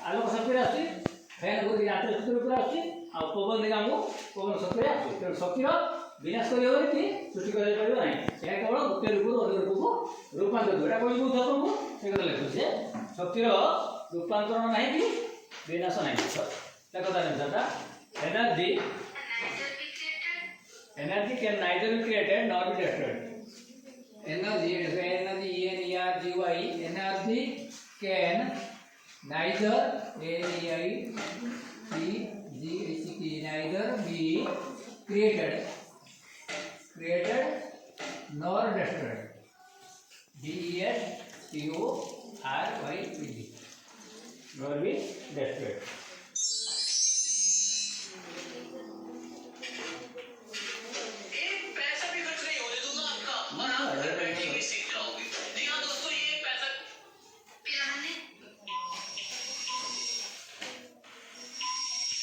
आलोक शक्ति आसी फैन को रात्र शक्ति ऊपर आसी आ पवन दिगा को पवन शक्ति आसी तो शक्ति विनाश करियो कि सृष्टि कर परियो नाही से केवल गोटे रूप अन्य रूप को रूपांतर एटा कोइ बुझ तुमको से कर लेखु से शक्ति रूपांतरण नाही कि विनाश नाही देखो दादा energy can neither be created nor be destroyed. Energy can neither be created nor destroyed. DESTORYED nor be destroyed.